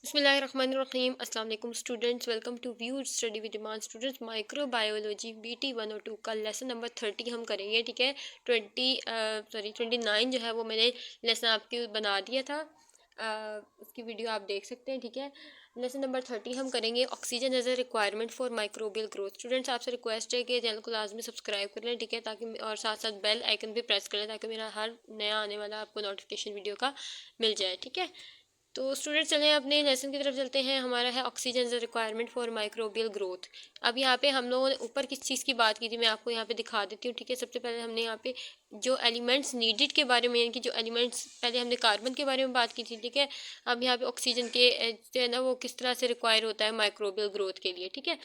बिस्मिल्लाहिर्रहमानिर्रहीम अस्सलाम वालेकुम students, welcome to view study with demand students. Microbiology BT 102 का लेसन नंबर 30 हम करेंगे। ठीक है, 29 जो है वो मैंने लेसन आपके बना दिया था। उसकी वीडियो आप देख सकते हैं। ठीक है, लेसन नंबर 30 हम करेंगे oxygen as a requirement for microbial growth. Students आपसे रिक्वेस्ट है कि चैनल को लाजमी सब्सक्राइब कर लें। ठीक है, ताकि और साथ साथ बेल आइकन भी प्रेस कर लें ताकि मेरा हर नया आने वाला आपको नोटिफिकेशन वीडियो का मिल जाए। ठीक है, तो स्टूडेंट चलें अपने लेसन की तरफ चलते हैं। हमारा है oxygen as requirement for microbial growth. अब यहाँ पे हम लोगों ने ऊपर किस चीज़ की बात की थी मैं आपको यहाँ पे दिखा देती हूँ। ठीक है, सबसे पहले हमने यहाँ पे जो एलिमेंट्स नीडेड के बारे में, यानी कि जो एलिमेंट्स पहले हमने कार्बन के बारे में बात की थी। ठीक है, अब यहाँ पे ऑक्सीजन के जो है ना वो किस तरह से रिक्वायर होता है माइक्रोबियल ग्रोथ के लिए। ठीक है,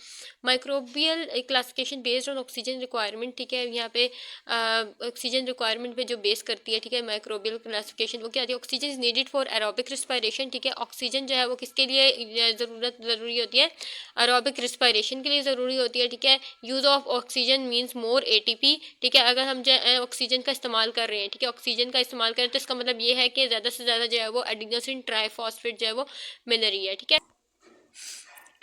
microbial classification based on oxygen requirement. ठीक है, यहाँ पे ऑक्सीजन रिक्वायरमेंट पे जो बेस करती है। ठीक है, माइक्रोबियल क्लासिफिकेशन वो क्या आती है? Oxygen is needed for aerobic respiration. ठीक है, ऑक्सीजन जो है वो किसके लिए ज़रूरी होती है? एरोबिक रिस्पायरेशन के लिए ज़रूरी होती है। ठीक है, use of oxygen means more ATP। ठीक है, अगर हम जो ऑक्सीजन का इस्तेमाल कर रहे हैं, ठीक है, ऑक्सीजन का इस्तेमाल करें तो इसका मतलब ये है कि ज़्यादा से ज़्यादा जो है वो एडिनोसिन ट्राइफॉस्फेट जो है वो मिल रही है। ठीक है,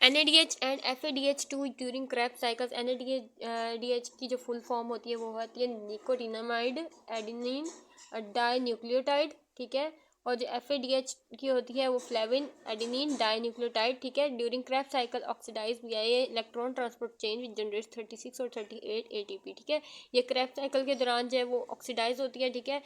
NADH and FADH2 during Krebs cycles. NADH की जो फुल फॉर्म होती है वो होती है निकोटिनामाइड एडेनिन डाई न्यूक्लियोटाइड। ठीक है, और जो FADH की होती है वो फ्लेविन एडेनिन डाई न्यूक्लियोटाइड। ठीक है, ड्यूरिंग क्रैप साइकिल ऑक्सीडाइज या electron transport change which generate 36 और 38 ATP। ठीक है, ये क्रैप साइकिल के दौरान जो है वो ऑक्सीडाइज होती है। ठीक है,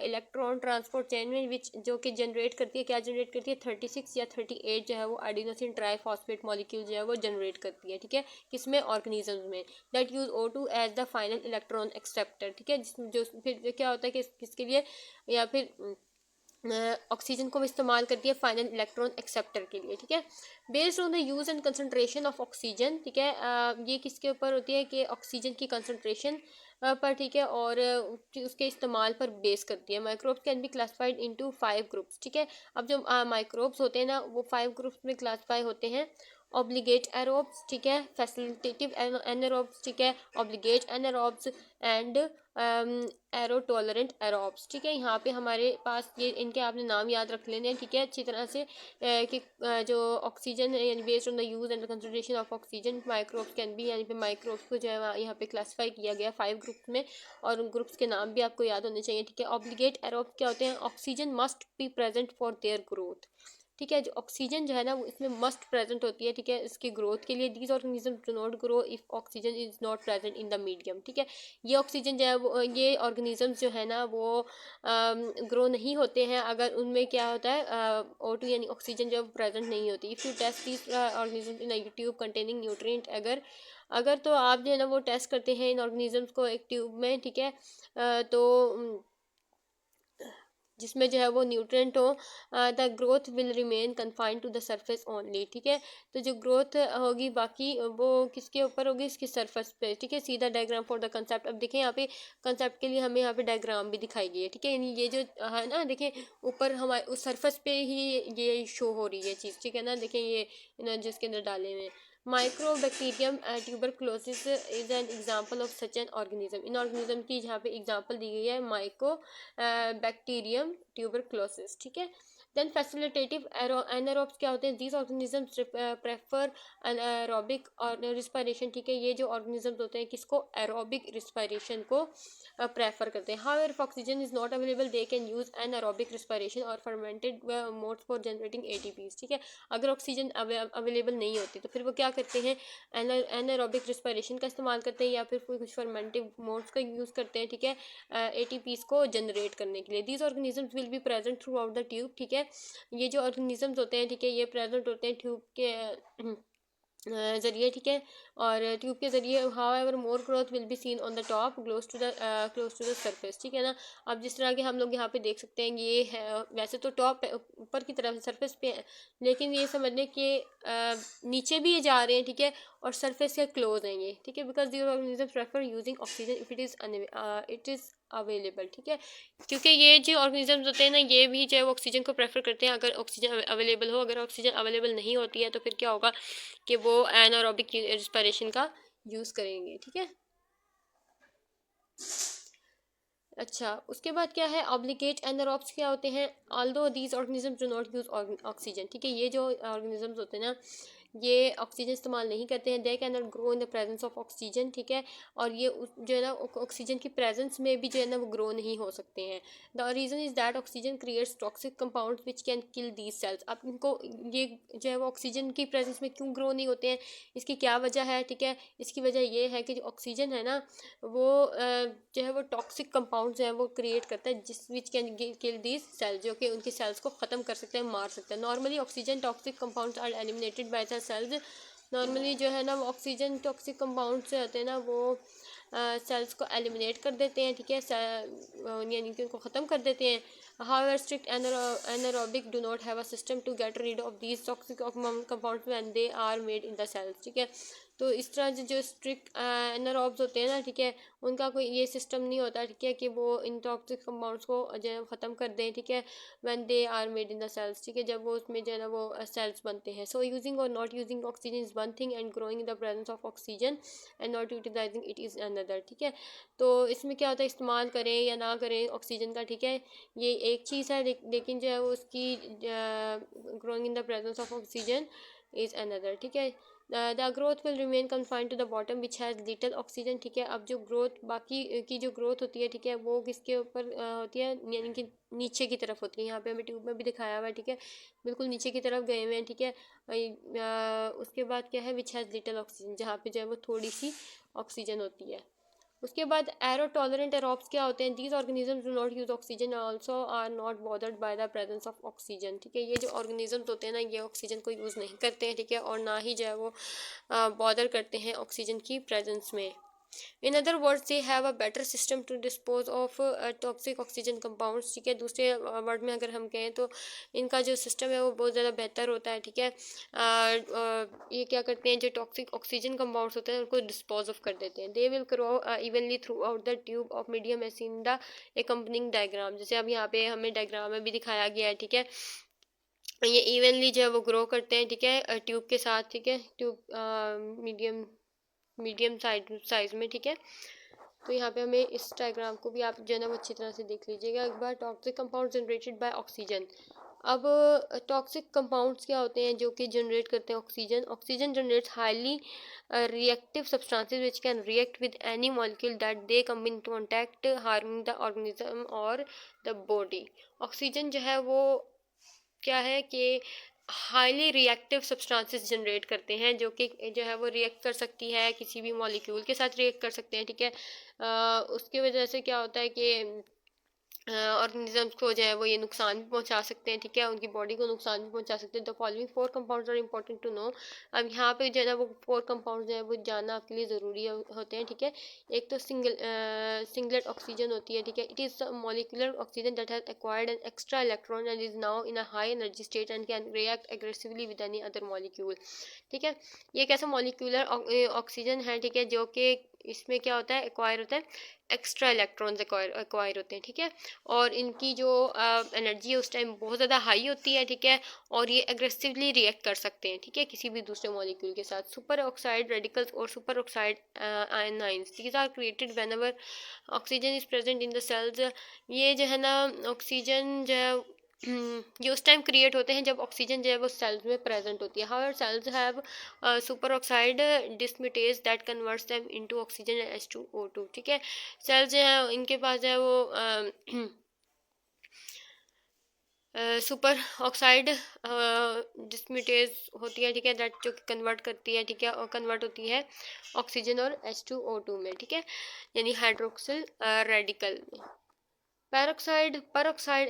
इलेक्ट्रॉन ट्रांसपोर्ट चेन में विच जो कि जनरेट करती है, क्या जनरेट करती है? 36 या 38 जो है वो एडिनोसिन ट्राइफॉस्फेट मॉलिक्यूल जो है वो जनरेट करती है। ठीक है, किसमें? ऑर्गेनिजम्स में। That use O2 as the final electron acceptor. ठीक है, जो फिर क्या होता है कि किसके लिए, या फिर ऑक्सीजन को इस्तेमाल करती है फाइनल इलेक्ट्रॉन एक्सेप्टर के लिए। ठीक है, based on the use and concentration of oxygen. ठीक है, ये किसके ऊपर होती है? कि ऑक्सीजन की कंसंट्रेशन पर। ठीक है, और उसके इस्तेमाल पर बेस करती है। Microbes can be classified into 5 groups. ठीक है, अब जो माइक्रोब्स होते हैं ना वो 5 ग्रुप्स में क्लासिफाई होते हैं। Obligate aerobes. ठीक है, फैसिलिटेटिव एनारोब्स। ठीक है, obligate anaerobes and arrow tolerant aerobes. ठीक है, यहाँ पे हमारे पास ये इनके आपने नाम याद रख लेने हैं। ठीक है, अच्छी तरह से कि जो ऑक्सीजन है यानी based on the use and concentration of oxygen microbes can be, यानी पे माइक्रोब्स को जो है यहाँ पे क्लासिफाई किया गया 5 ग्रुप्स में, और उन ग्रुप्स के नाम भी आपको याद होने चाहिए। ठीक है, ऑब्लिगेट एरोब्स क्या होते हैं? Oxygen must be present for their growth. ठीक है, जो ऑक्सीजन जो है ना वो इसमें मस्ट प्रेजेंट होती है। ठीक है, इसकी ग्रोथ के लिए। These organism do not grow if oxygen is not present in the medium. ठीक है, ये ऑक्सीजन जो है वो ये ऑर्गेनिजम्स जो है ना वो ग्रो नहीं होते हैं अगर उनमें क्या होता है? O2 यानी ऑक्सीजन जो प्रेजेंट नहीं होती। If you test this organism in a tube containing nutrient, अगर अगर तो आप जो है ना वो टेस्ट करते हैं इन ऑर्गेनिजम्स को एक ट्यूब में। ठीक है, तो जिसमें जो है वो न्यूट्रेंट हो, the growth will remain confined to the surface only. ठीक है, तो जो ग्रोथ होगी बाकी वो किसके ऊपर होगी? इसकी सरफेस पे। ठीक है, सीधा डायग्राम फॉर द कंसेप्ट। अब देखें यहाँ पे कंसेप्ट के लिए हमें यहाँ पे डायग्राम भी दिखाई गई है। ठीक है, यानी ये जो है ना, देखें ऊपर हमारे उस सरफेस पे ही ये शो हो रही है चीज़। ठीक है ना, देखें ये जिसके अंदर डाले हुए हैं। Mycobacterium tuberculosis is an example of such an organism. In organism की यहाँ पे एग्जाम्पल दी गई है माइक्रो बैक्टीरियम ट्यूबरक्लोसिस। ठीक है, देन फैसिलिटेटिव एनारोब्स क्या होते हैं? दीज ऑर्गेनिजम्स प्रेफर एरोबिक और रिस्पायरेशन। ठीक है, ये जो ऑर्गेनिजम्स होते हैं किसको? एरोबिक रिस्पायरेशन को प्रेफर करते हैं। However if oxygen is not available they can use anaerobic respiration और fermented modes for generating ATPs। ठीक है, अगर ऑक्सीजन अवेलेबल नहीं होती तो फिर वो क्या करते हैं? एनारोबिक रिस्पायरेशन का इस्तेमाल करते हैं या फिर कुछ फर्मेंटिव मोड्स का यूज़ करते हैं। ठीक है, ATPs को जनरेट करने के लिए। These organisms will be present through out the tube. ठीक है, ये जो ऑर्गेनिजम्स होते हैं, ठीक है, ये प्रेजेंट होते हैं ट्यूब के ज़रिए। ठीक है, और ट्यूब के ज़रिए। However more growth will be seen on the top close to the surface. ठीक है ना, अब जिस तरह के हम लोग यहाँ पे देख सकते हैं ये है, वैसे तो टॉप ऊपर की तरफ सरफेस पे है, लेकिन ये समझ लें कि नीचे भी ये जा रहे हैं। ठीक है, और सरफेस के क्लोज हैं ये। ठीक है, because these organisms prefer using oxygen if it is available. ठीक है, क्योंकि ये जो ऑर्गेनिजम्स होते हैं ना ये भी जो है वो ऑक्सीजन को प्रेफर करते हैं अगर ऑक्सीजन अवेलेबल हो। अगर ऑक्सीजन अवेलेबल नहीं होती है तो फिर क्या होगा कि वो एनारोबिक रिस्पायरेशन का यूज़ करेंगे। ठीक है, अच्छा, उसके बाद क्या है, ऑब्लिगेट एनारोब्स क्या होते हैं, although these organisms do not use oxygen, ठीक है, ये जो ऑर्गेनिजम्स होते हैं ना, ये ऑक्सीजन इस्तेमाल नहीं करते हैं, they can not grow in the presence of oxygen, ठीक है, और ये जो है ना ऑक्सीजन की प्रेजेंस में भी जो है ना वो ग्रो नहीं हो सकते हैं। The reason is that oxygen creates toxic compounds which can kill these cells. अब इनको ये जो है वो ऑक्सीजन की प्रेजेंस में क्यों ग्रो नहीं होते हैं, इसकी क्या वजह है, ठीक है, इसकी वजह ये है कि जो ऑक्सीजन है ना वो जो है वो टॉक्सिक कंपाउंड्स हैं वो क्रिएट करता है, जिस which can kill these cells, जो कि उनकी सेल्स को ख़त्म कर सकते हैं, मार सकते हैं। Normally oxygen toxic compounds are eliminated by the cells. Normally जो है ना वो ऑक्सीजन टॉक्सिक कंपाउंड से होते हैं ना वो सेल्स को एलिमिनेट कर देते हैं, ठीक है, यानी कि उनको ख़त्म कर देते हैं। However strict anaerobic do not have a system to get rid of these toxic compounds when they are made in the cells, ठीक है। तो इस तरह जो स्ट्रिक्ट एनारोब्स होते हैं ना, ठीक है, उनका कोई ये सिस्टम नहीं होता, ठीक है, कि वो इन टॉक्सिक कंपाउंड्स को जो है ख़त्म कर दें, ठीक है, when they are made in the cells, ठीक है, जब वो उसमें जो है ना वो सेल्स बनते हैं। सो यूजिंग और not using oxygen is one thing and growing in the presence of oxygen and not utilising it is another, ठीक है। तो इसमें क्या होता है, इस्तेमाल करें या ना करें ऑक्सीजन का, ठीक है, ये एक चीज़ है, लेकिन जो है वो उसकी growing in the presence of oxygen is another, ठीक है। The growth will remain confined to the bottom which has little oxygen, ठीक है। अब जो ग्रोथ बाकी की जो ग्रोथ होती है, ठीक है, वो किसके ऊपर होती है, यानी कि नीचे की तरफ होती है। यहाँ पे हमें ट्यूब में भी दिखाया हुआ है, ठीक है, बिल्कुल नीचे की तरफ गए हुए हैं, ठीक है। उसके बाद क्या है, विच हैज़ लिटल ऑक्सीजन, जहाँ पे जो है वो थोड़ी सी ऑक्सीजन होती है। उसके बाद एरो टॉलरेंट एरोब्स क्या होते हैं, these organisms do not use oxygen also are not bothered by the presence of oxygen, ठीक है। ये जो ऑर्गेनिजम्स होते हैं ना, ये ऑक्सीजन को यूज़ नहीं करते हैं, ठीक है, और ना ही जो है वो बॉदर करते हैं ऑक्सीजन की प्रेजेंस में। In other words they have a better system to dispose of toxic oxygen compounds, ठीक है। दूसरे वर्ड में अगर हम कहें तो इनका जो सिस्टम है वो बहुत ज़्यादा बेहतर होता है, ठीक है। ये क्या करते हैं, जो टॉक्सिक ऑक्सीजन कंपाउंड्स होते हैं उनको डिस्पोज ऑफ कर देते हैं। They will grow evenly throughout the tube of medium as in the accompanying diagram, जैसे अब यहाँ पे हमें डायग्राम में भी दिखाया गया है, ठीक है। ये इवनली जो है वो ग्रो करते हैं, ठीक है, ट्यूब के साथ, ठीक है, ट्यूब मीडियम मीडियम साइज में, ठीक है। तो यहाँ पे हमें इस डायग्राम को भी आप जो है ना वो अच्छी तरह से देख लीजिएगा एक बार। Toxic compound generated by oxygen. अब टॉक्सिक कंपाउंड्स क्या होते हैं जो कि जनरेट करते हैं oxygen. Oxygen generates highly reactive substances which can react with any molecule that they come in contact harming the organism और द बॉडी। ऑक्सीजन जो है वो क्या है कि हाईली रिएक्टिव सब्सटेंसेस जनरेट करते हैं, जो कि जो है वो रिएक्ट कर सकती है किसी भी मॉलिक्यूल के साथ रिएक्ट कर सकते हैं, ठीक है। उसकी वजह से क्या होता है कि ऑर्गेनिजम्स को जो है वो ये नुकसान भी पहुंचा सकते हैं, ठीक है, उनकी बॉडी को नुकसान भी पहुंचा सकते हैं। The following 4 compounds are important to know. अब यहाँ पे जो है ना वो 4 कंपाउंड जो है वो जानना आपके लिए ज़रूरी होते हैं, ठीक है। एक तो सिंगलेट ऑक्सीजन होती है, ठीक है। It is molecular oxygen that has acquired an extra electron and is now in a high energy state and can react aggressively with any other molecule, ठीक है। ये कैसा मॉलिक्यूलर ऑक्सीजन है, ठीक है, जो कि इसमें क्या होता है, एक्वायर होता है, एक्स्ट्रा इलेक्ट्रॉन्स एक्वायर होते हैं, ठीक है। और इनकी जो एनर्जी है उस टाइम बहुत ज़्यादा हाई होती है, ठीक है, और ये एग्रेसिवली रिएक्ट कर सकते हैं, ठीक है, किसी भी दूसरे मॉलिक्यूल के साथ। सुपर ऑक्साइड रेडिकल्स और superoxide anions, these are created whenever oxygen is present in the cells. ये जो है ना ऑक्सीजन जो है ये उस टाइम क्रिएट होते हैं जब ऑक्सीजन जो है वो सेल्स में प्रेजेंट होती है। However cells have superoxide dismutase that converts them into oxygen H2O2, ठीक है। सेल्स जो है इनके पास जो है वो सुपर ऑक्साइड डिस्मिटेज होती है, ठीक है, दैट जो कन्वर्ट करती है, ठीक है, और कन्वर्ट होती है ऑक्सीजन और H2O2 में, ठीक है, यानी हाइड्रोक्सिल रेडिकल में। Peroxide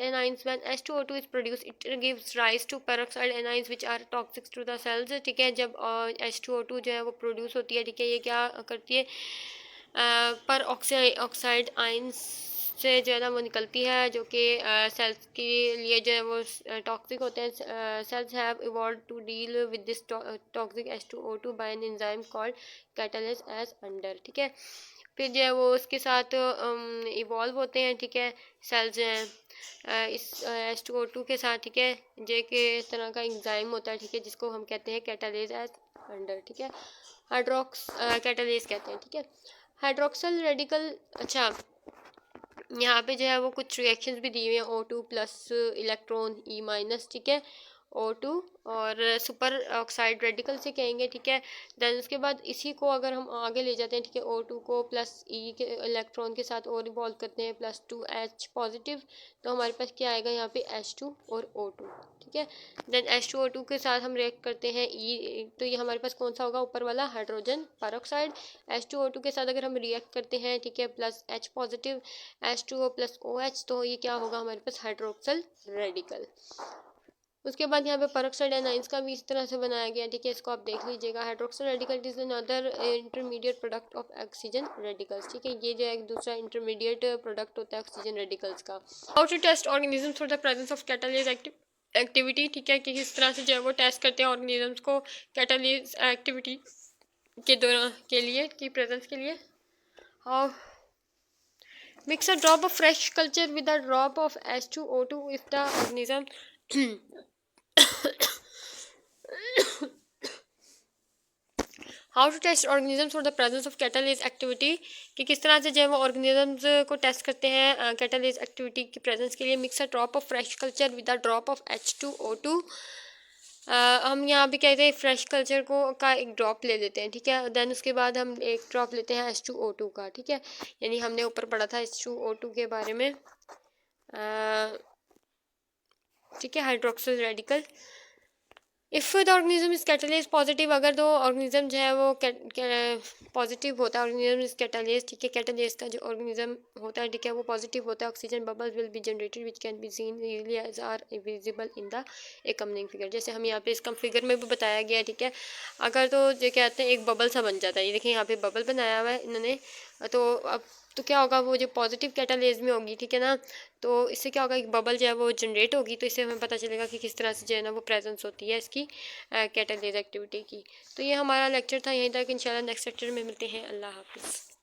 anions, when H2O2 is produced, it gives rise to peroxide anions which are toxic to the cells, ठीक है। जब H2O2 जो है वो प्रोड्यूस होती है, ठीक है, ये क्या करती है, पर ऑक्साइड आइंस से जो है ना वो निकलती है, जो कि सेल्स के लिए जो है वो टॉक्सिक होते हैं। Cells have evolve to deal with this toxic H2O2 by an enzyme called catalase as under, ठीक है। फिर जो है वो उसके साथ इवॉल्व होते हैं, ठीक है, सेल्स जो हैं इस H2O2 के साथ, ठीक है, जो कि इस तरह का एंजाइम होता है, ठीक है, जिसको हम कहते हैं कैटालेस एज अंडर, ठीक है, हाइड्रोक्स कैटालेस कहते हैं, ठीक है। हाइड्रोक्सल रेडिकल, अच्छा, यहाँ पे जो है वो कुछ रिएक्शंस भी दी हुई हैं, O2 plus electron E minus, ठीक है, O2 और सुपर ऑक्साइड रेडिकल से कहेंगे, ठीक है। देन उसके बाद इसी को अगर हम आगे ले जाते हैं, ठीक है, O2 को प्लस E के इलेक्ट्रॉन के साथ और इवॉल्व करते हैं +2H पॉजिटिव, तो हमारे पास क्या आएगा यहाँ पे H2 और O2, ठीक है। देन H2O2 के साथ हम रिएक्ट करते हैं E, तो ये हमारे पास कौन सा होगा, ऊपर वाला हाइड्रोजन परऑक्साइड। H2O2 के साथ अगर हम रिएक्ट करते हैं, ठीक है, plus H positive, H2O plus OH, तो ये क्या होगा हमारे पास हाइड्रोक्सल रेडिकल। उसके बाद यहाँ पे परऑक्साइड एनाइंस का भी इस तरह से बनाया गया, ठीक है, इसको आप देख लीजिएगा। Hydroxide radical is another intermediate product of oxygen radicals, ठीक है, ये जो है एक दूसरा इंटरमीडिएट प्रोडक्ट होता है ऑक्सीजन रेडिकल्स का। How to test organism for the presence of catalase activity, ठीक है, कि किस तरह से जो है वो टेस्ट करते हैं ऑर्गेनिजम्स को कैटालिस एक्टिविटी के दौरान के लिए, की प्रेजेंस के लिए। How mix a drop of fresh culture with a drop of H2O2 if the organism how to test organisms for the presence of catalase activity, कि किस तरह से जो है वो ऑर्गेनिजम्स को टेस्ट करते हैं कैटालिस एक्टिविटी की प्रेजेंस के लिए। Mix a drop of fresh culture with a drop of H2O2, हम यहाँ पे कहते हैं फ्रेश कल्चर को का एक ड्रॉप ले लेते हैं, ठीक है। देन उसके बाद हम एक ड्रॉप लेते हैं H2O2 का, ठीक है, यानी हमने ऊपर पढ़ा था H2O2 के बारे में, ठीक है, hydroxyl radical. If the organism is catalyst positive, अगर तो ऑर्गेनिज्म जो है वो पॉजिटिव होता है, ऑर्गेनिज्म इज कैटालिस, ठीक है, कैटालिस का जो ऑर्गेनिज्म होता है, ठीक है, वो पॉजिटिव होता है, oxygen bubbles will be generated which can be seen easily as are visible in the accompanying figure, जैसे हम यहाँ पे इसका फिगर में भी बताया गया है, ठीक है। अगर तो जो कहते हैं एक बबल सा बन जाता है, ये देखिए यहाँ पे बबल बनाया हुआ है इन्होंने, तो अब तो क्या होगा, वो जो पॉजिटिव कैटालिस में होगी, ठीक है ना, तो इससे क्या होगा, एक बबल जो है वो जनरेट होगी, तो इससे हमें पता चलेगा कि किस तरह से जो है ना वो प्रेजेंस होती है इसकी कैटालिस एक्टिविटी की। तो ये हमारा लेक्चर था यहीं तक, इंशाल्लाह नेक्स्ट लेक्चर में मिलते हैं। अल्लाह हाफिज़।